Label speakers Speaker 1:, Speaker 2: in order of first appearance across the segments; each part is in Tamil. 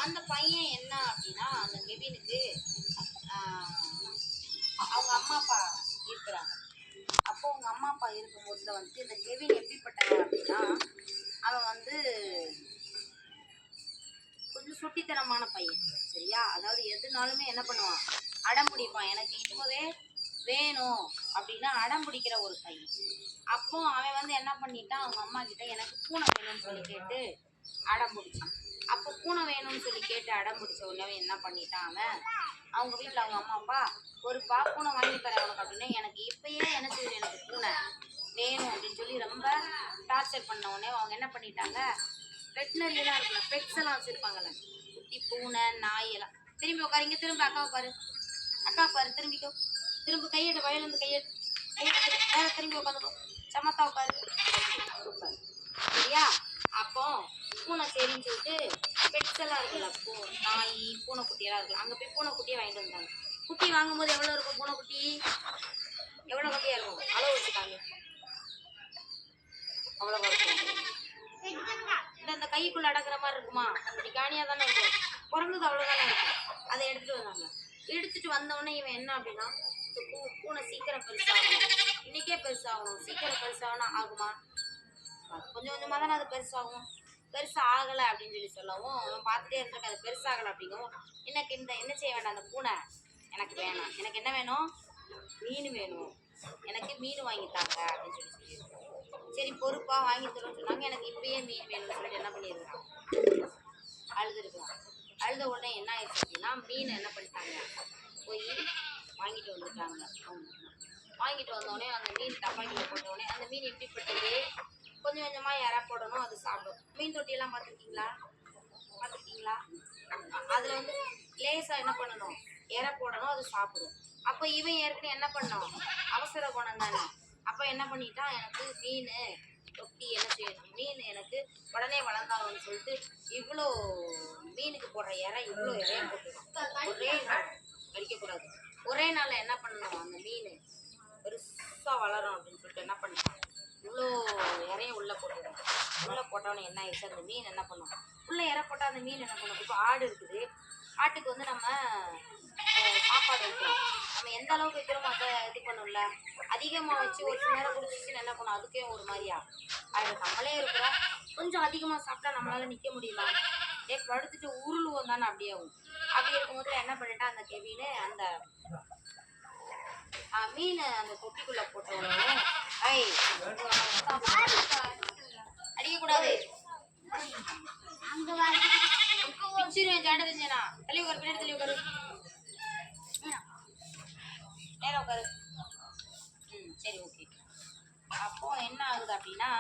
Speaker 1: அந்த பையன் என்ன அப்படின்னா அந்த கெவினுக்கு அவங்க அம்மா அப்பா இருக்கிறாங்க. அப்போ அவங்க அம்மா அப்பா இருக்கும்போது வந்து இந்த கெவின் எப்படிப்பட்டவன் அப்படின்னா அவன் வந்து கொஞ்சம் சுட்டித்தனமான பையன். சரியா? அதாவது எதுனாலுமே என்ன பண்ணுவான், அடம் பிடிப்பான். எனக்கு இப்போவே வேணும் அப்படின்னா அடம் பிடிக்கிற ஒரு பையன். அப்போ அவன் வந்து என்ன பண்ணிட்டான், அவங்க அம்மா கிட்ட எனக்கு பூனை வேணும்னு சொல்லி கேட்டு அடம் பிடிச்சான். அப்போ பூனை வேணும்னு சொல்லி கேட்டு அடம் பிடிச்ச உடனே என்ன பண்ணிட்டான், அவன் அவங்க வீட்டில் அவங்க அம்மா அப்பா ஒரு பூனை வாங்கி தரேன் உனக்கு அப்படின்னு எனக்கு இப்பயே எனக்கு பூனை வேணும் அப்படின்னு சொல்லி ரொம்ப டார்ச்சர் பண்ண உடனே அவங்க என்ன பண்ணிட்டாங்க, வெட்டினரியெல்லாம் இருக்குல்ல, பெட்ஸ் எல்லாம் வச்சுருப்பாங்கல்ல, குட்டி பூனை நாய் எல்லாம். திரும்பி உட்காரிங்க, திரும்ப அக்கா பாரு திரும்பிக்கோ, திரும்ப கையெடு, வயலேருந்து கையெடு வேற, திரும்பி உட்காந்துக்கோ, சமத்தா உட்காரு, சூப்பர். சரியா? அப்போ பூனை சரின்னு சொல்லிட்டு பெட்ஸ் எல்லாம் இருக்குல்ல, நாய் பூனைக்குட்டியெல்லாம் இருக்குல்ல, அங்கே போய் பூனைக்குட்டியை வாங்கிட்டு வந்தாங்க. குட்டி வாங்கும்போது எவ்வளோ இருக்கும் பூனைக்குட்டி, எவ்வளோ குட்டியாக இருக்கும், அளவு வச்சுக்காங்க, அவ்வளோ இருக்கும். இந்த கைக்குள்ள அடக்குற மாதிரி இருக்குமா, அப்படி காணியாக தானே இருக்கும், பிறந்தது அவ்வளோதானே இருக்கும். அதை எடுத்துகிட்டு வந்தாங்க. எடுத்துட்டு வந்தோடனே இவன் என்ன அப்படின்னா, இந்த பூனை சீக்கிரம் பெருசாகணும், இன்னைக்கே பெருசாகணும், சீக்கிரம் பெருசாகனா ஆகுமா, கொஞ்சம் கொஞ்சமாக தானே அது பெருசாகும், பெருசாக ஆகலை அப்படின்னு சொல்லி சொல்லவும் அவன் பார்த்துட்டே இருந்திருக்க, அது பெருசாகலை அப்படிங்கவும் எனக்கு என்ன செய்ய வேண்டாம், அந்த பூனை எனக்கு வேணாம், எனக்கு என்ன வேணும், மீன் வேணும், எனக்கு மீன் வாங்கித்தாங்க அப்படின்னு சொல்லி சொல்லியிருக்கான். சரி பொறுப்பாக வாங்கி தரோன்னு சொன்னாங்க. எனக்கு இப்பயே மீன் வேணும்னு சொல்லிட்டு என்ன பண்ணியிருக்கான், அழுதுருக்கான். அழுத உடனே என்ன ஆயிடுச்சு அப்படின்னா, மீன் என்ன பண்ணிட்டாங்க, போய் வாங்கிட்டு வந்துட்டாங்க. வாங்கிட்டு வந்தோடனே அந்த மீன் டப்பாக்கில் போட்டோடனே அந்த மீன் எப்படிப்பட்டது, கொஞ்சம் கொஞ்சமாக இற போடணும், அது சாப்பிடும். மீன் தொட்டியெல்லாம் பார்த்துருக்கீங்களா, அதில் வந்து லேசாக என்ன பண்ணணும், இற போடணும், அது சாப்பிடும். அப்போ இவன் ஏற்கனவே என்ன பண்ணோம், அவசர குணம் தானே. அப்போ என்ன பண்ணிட்டான், எனக்கு மீன் தொட்டி என்ன செய்யணும், மீன் எனக்கு உடனே வளர்ந்தாங்கன்னு சொல்லிட்டு இவ்வளோ மீனுக்கு போடுற இவ்வளோ இறைய போட்டுடும். ஒரே நாள் கடிக்கக்கூடாது, ஒரே நாளில் என்ன பண்ணணும், அந்த மீன் பெருசாக வளரும் அப்படின்னு சொல்லிட்டு என்ன பண்ணிட்டான், இவ்வளோ இறைய உள்ளே போட்டுடும். உள்ளே போட்டோன்னே என்ன ஆயிடுச்சு, அந்த மீன் என்ன பண்ணும், உள்ளே இற போட்டால் அந்த மீன் என்ன பண்ணும். இப்போ ஆடு இருக்குது, ஆட்டுக்கு வந்து நம்ம சாப்பாடு வைக்கிறோம், நம்ம எந்த அளவுக்கு வைக்கிறோமோ அதை இது பண்ணும்ல, அதிகமாக வச்சு ஒரு சில நேரம் குடிச்சிச்சுன்னு என்ன பண்ணும், அதுக்கே ஒரு மாதிரியா அது நம்மளே இருக்கிறோம், கொஞ்சம் அதிகமாக சாப்பிட்டா நம்மளால நிற்க முடியுமா, படுத்துட்டு உருளுவோம் தானே, அப்படியே ஆகும். அப்படி இருக்கும்போது என்ன பண்ணிட்டா அந்த கெவின்னு அந்த மீன் அந்த தொட்டிக்குள்ளே போட்டோடனே அடிக்கக்கூடாது, பிச்சிருவேன், ஜாட தெரிஞ்சேனா, தள்ளி உட்காரு, பின்னாடி தள்ளி உட்காரு, நேரம் உட்காரு. சரி ஓகே. அப்போ என்ன ஆகுது அப்படின்னா,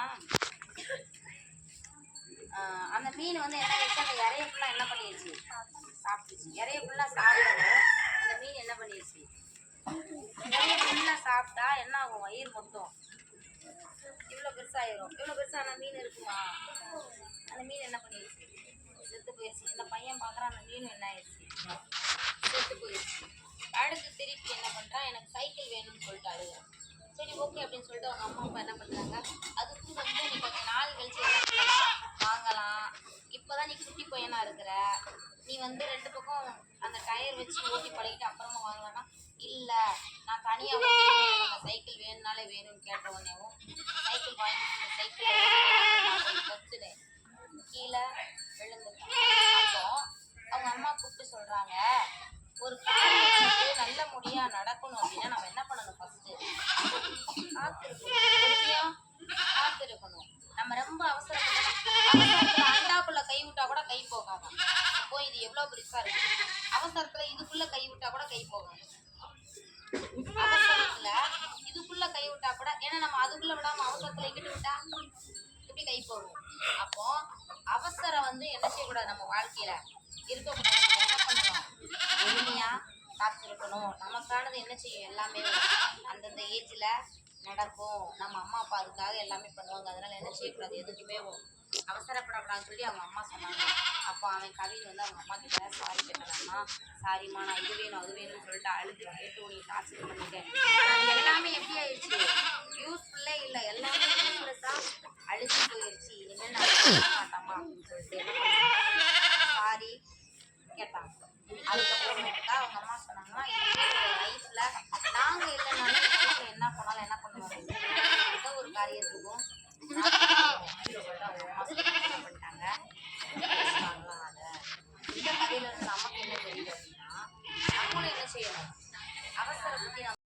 Speaker 1: அந்த மீன் வந்து என்ன ஆயிடுச்சு, அந்த இறைய ஃபுல்லாக என்ன பண்ணிடுச்சு, சாப்பிட்டுச்சு. இறைய ஃபுல்லாக சாப்பிடணும், அந்த மீன் என்ன பண்ணிடுச்சு, இறைய ஃபுல்லாக சாப்பிட்டா என்ன ஆகும், வயிறு மொத்தம் இவ்வளோ பெருசாயிரும். இவ்வளோ பெருசான மீன் இருக்குமா, அந்த மீன் என்ன பண்ணிடுச்சு, செத்து போயிடுச்சு. இந்த பையன் பார்க்குறான், அந்த மீன் என்ன ஆயிடுச்சு, செத்து போயிடுச்சு. அடுத்து திருப்பி என்ன பண்ணுறான், எனக்கு சைக்கிள் வேணும்னு சொல்லிட்டு அழுகுறான். சரி ஓகே அப்படின்னு சொல்லிட்டு அவங்க அம்மா அப்பா என்ன பண்ணுறாங்க, அதுக்கும் வந்து நீ கொஞ்சம் நாள் கழிச்சு என்ன வாங்கலாம், இப்போ தான் நீ குட்டி பையனாக இருக்கிற, நீ வந்து 2 பக்கம் அந்த டயர் வச்சு ஓட்டி பழகிட்டு அப்புறமா வாங்கலாம்னா, இல்லை நான் தனியாக அந்த சைக்கிள் வேணும்னாலே வேணும்னு கேட்ட உடனேவும் சைக்கிள் வாங்கி சைக்கிள் வச்சுனேன் கீழே விழுந்துட்டான். அப்போ அவங்க அம்மா கூப்பிட்டு சொல்கிறாங்க, ஒரு காரியத்துக்கு நல்ல முடியா நடக்கணும் அப்படின்னா நம்ம என்ன பண்ணணும், ஃபர்ஸ்ட் காத்திருக்கணும். நம்ம ரொம்ப அவசரத்துல அண்டாக்குள்ள கை விட்டா கூட கை போகாது. இப்போ இது எவ்வளவு பெருசா இருக்கு, அவசரத்துல இதுக்குள்ள கை விட்டா கூட கை போகாது, அவசரத்துல இதுக்குள்ள கை விட்டா கூட, ஏன்னா நம்ம அதுக்குள்ள விடாம அவசரத்துல எங்கிட்டு விட்டா எப்படி கை போகும். அப்போ அவசரம் வந்து என்ன செய்யக்கூடாது, நம்ம வாழ்க்கையில இருக்கக்கூடாது. நம்ம என்ன பண்ணணும், எளிமையா காத்திருக்கணும். நமக்கானது என்ன செய்யும், எல்லாமே அந்தந்த ஏஜ்ல நடக்கும். நம்ம அம்மா அப்பா அதுக்காக எல்லாமே பண்ணுவாங்க. அதனால என்ன செய்யக்கூடாது, எதுக்குமே அவசரப்படக்கூடாதுன்னு சொல்லி அவங்க அம்மா சொன்னாங்க. அப்போ அவன் கவின் வந்து அவங்க அம்மா கிட்ட சாரி கேட்டானா, சாரிம்மா நான் இது வேணும் அது வேணும்னு சொல்லிட்டு அழுது கேட்டு நீ டார்ச்சர் பண்ணிட்டேன், எல்லாமே எப்படி ஆயிடுச்சு, யூஸ்ஃபுல்லே இல்லை, எல்லாமே யூஸ்ஃபுல்லஸா அழுது போயிடுச்சு, இனிமேல் நான் மாட்டாமா அப்படின்னு சொல்லிட்டு என்ன பண்ணுறேன் காரியத்துக்கும்